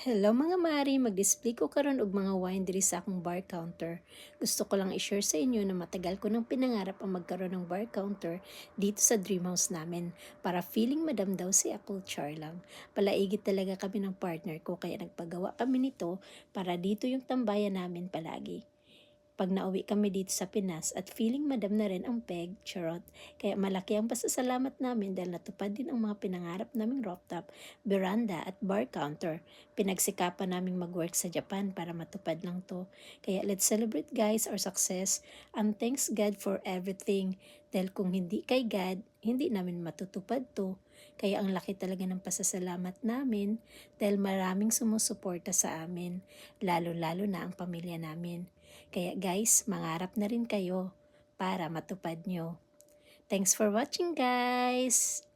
Hello mga mari, mag-display ko karon og mga wine diri sa akong bar counter. Gusto ko lang i-share sa inyo na matagal ko nang pinangarap ang magkaroon ng bar counter dito sa dream house namin para feeling madam daw si Apple Char lang. Palaigit talaga kami ng partner ko kaya nagpagawa kami nito para dito yung tambayan namin palagi. Pag nauwi kami dito sa Pinas at feeling madam na rin ang peg, charot. Kaya malaki ang pasasalamat namin dahil natupad din ang mga pinangarap naming rooftop, veranda at bar counter. Pinagsikapan naming mag-work sa Japan para matupad lang to. Kaya let's celebrate guys our success and thanks God for everything. Dahil kung hindi kay God, hindi namin matutupad to. Kaya ang laki talaga ng pasasalamat namin dahil maraming sumusuporta sa amin, lalo-lalo na ang pamilya namin. Kaya guys, mangarap na rin kayo para matupad nyo. Thanks for watching guys!